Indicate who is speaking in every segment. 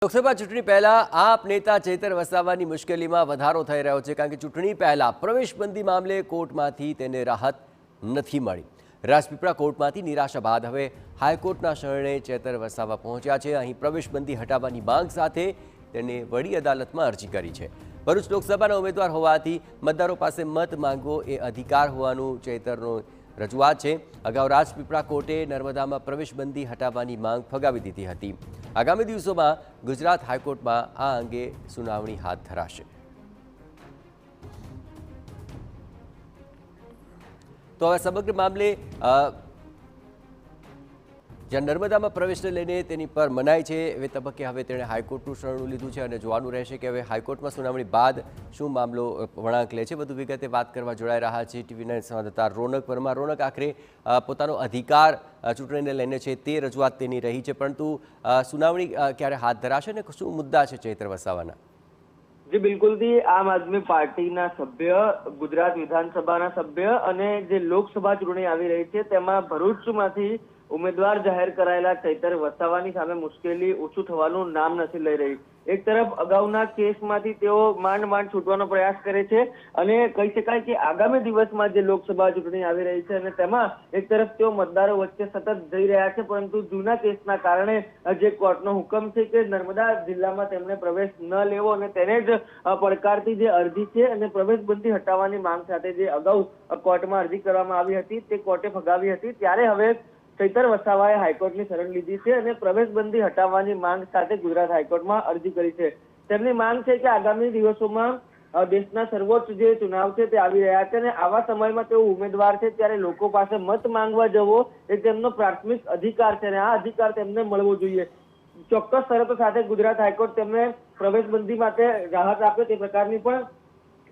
Speaker 1: લોકસભા ચૂંટણી પહેલા આપ નેતા ચૈતર વસાવાની મુશ્કેલીમાં વધારો થઈ રહ્યો છે, કારણ કે ચૂંટણી પહેલા પ્રવેશબંધી મામલે કોર્ટમાંથી તેને રાહત નથી મળી। રાજપીપળા કોર્ટમાંથી નિરાશા બાદ હવે હાઈકોર્ટના શરણે ચૈતર વસાવા પહોંચ્યા છે। અહીં પ્રવેશબંધી હટાવવાની માંગ સાથે તેને વડી અદાલતમાં અરજી કરી છે। ભરૂચ લોકસભાના ઉમેદવાર હોવાથી મતદારો પાસે મત માંગવો એ અધિકાર હોવાનું ચૈતરનો રજૂઆત છે। અગાઉ રાજપીપળા કોર્ટે નર્મદામાં પ્રવેશબંધી હટાવવાની માંગ ફગાવી દીધી હતી। આગામી દિવસોમાં ગુજરાત હાઈકોર્ટમાં આ અંગે સુનાવણી હાથ ધરાશે। તો હવે સમગ્ર મામલે જ્યાં નર્મદામાં પ્રવેશને લઈને તેની પર મનાઈ છે એ તબક્કે હવે તેણે હાઈકોર્ટનું શરણું લીધું છે અને જોવાનું રહેશે કે હવે હાઈકોર્ટમાં સુનાવણી બાદ શું મામલો વળાંક લે છે। વધુ વિગતે વાત કરવા જોડાઈ રહ્યા છે TV9 સંવાદદાતા રોનક પરમાર। રોનક, આખરે પોતાનો અધિકાર ચૂંટણીને લઈને છે તે રજૂઆત તેની રહી છે, પરંતુ સુનાવણી ક્યારે હાથ ધરાશે અને શું મુદ્દા છે ચૈતર વસાવાના?
Speaker 2: જી બિલકુલથી આમ આદમી પાર્ટીના સભ્ય, ગુજરાત વિધાનસભાના સભ્ય અને જે લોકસભા ચૂંટણી આવી રહી છે તેમાં ભરૂચમાંથી ઉમેદવાર જાહેર કરાયેલા ચૈતર વસાવાની સામે મુશ્કેલી ઓછું થવાનું નામ નથી લઈ રહી। એક તરફ અગાઉના કેસમાંથી તેઓ માંડ છૂટવાનો પ્રયાસ કરે છે અને કહી શકાય કે આગામી દિવસમાં જે લોકસભા ચૂંટણી આવી રહી છે અને તેમાં એક તરફ તેઓ મતદારો વચ્ચે સતત જઈ રહ્યા છે, પરંતુ જૂના કેસના કારણે જે કોર્ટનો હુકમ છે કે નર્મદા જિલ્લામાં તેમને પ્રવેશ ન લેવો અને તેને જ પડકારતી જે અરજી છે અને પ્રવેશબંધી હટાવવાની માંગ સાથે જે અગાઉ કોર્ટમાં અરજી કરવામાં આવી હતી તે કોર્ટે ફગાવી હતી, ત્યારે હવે ચૈતર વસાવાએ હાઈકોર્ટની શરણ લીધી છે અને પ્રવેશબંધી હટાવવાની માંગ સાથે ગુજરાત હાઈકોર્ટમાં અરજી કરી છે। તેમની માંગ છે કે આગામી દિવસોમાં દેશના સર્વોચ્ચ જે ચુનાવ છે તે આવી રહ્યા છે અને આવા સમયમાં તેઓ ઉમેદવાર છે ત્યારે લોકો પાસે મત માંગવા જવો એ તેમનો પ્રાથમિક અધિકાર છે અને આ અધિકાર તેમને મળવો જોઈએ। ચોક્કસ શરતો સાથે ગુજરાત હાઈકોર્ટ તેમને પ્રવેશબંધી માટે રાહત આપે તે પ્રકારની પણ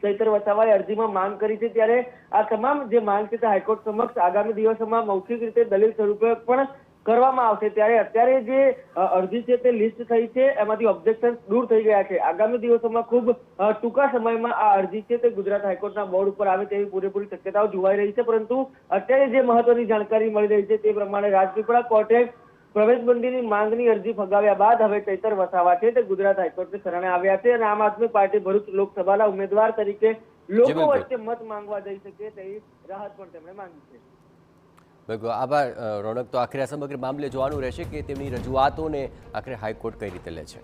Speaker 2: ચૈતર વસાવાએ અરજીમાં માંગ કરી છે। ત્યારે આ તમામ જે માંગ છે તે હાઈકોર્ટ સમક્ષ આગામી દિવસોમાં મૌખિક રીતે દલીલ સ્વરૂપે પણ કરવામાં આવશે। ત્યારે અત્યારે જે અરજી છે તે લિસ્ટ થઈ છે એમાંથી ઓબ્જેક્શન દૂર થઈ ગયા છે। આગામી દિવસોમાં ખૂબ ટૂંકા સમયમાં આ અરજી છે તે ગુજરાત હાઈકોર્ટના બોર્ડ ઉપર આવે તેવી પૂરેપૂરી શક્યતાઓ જોવાઈ રહી છે, પરંતુ અત્યારે જે મહત્વની જાણકારી મળી રહી છે તે પ્રમાણે રાજપીપળા કોર્ટે પ્રવેશબંધીની માંગની અરજી ફગાવ્યા બાદ હવે ચૈતર વસાવા છે તે ગુજરાત હાઈકોર્ટની શરણે આવ્યા છે અને આમ આદમી પાર્ટી ભરૂચ લોકસભાના ઉમેદવાર તરીકે લોકો વચ્ચે મત માંગવા જઈ શકે તેવી રાહત પણ તેમણે માંગી છે।
Speaker 1: બિલકુલ, આભાર રોનક। તો આખરે આ સમગ્ર મામલે જોવાનું રહેશે કે તેમની રજૂઆતોને આખરે હાઈકોર્ટ કઈ રીતે લે છે।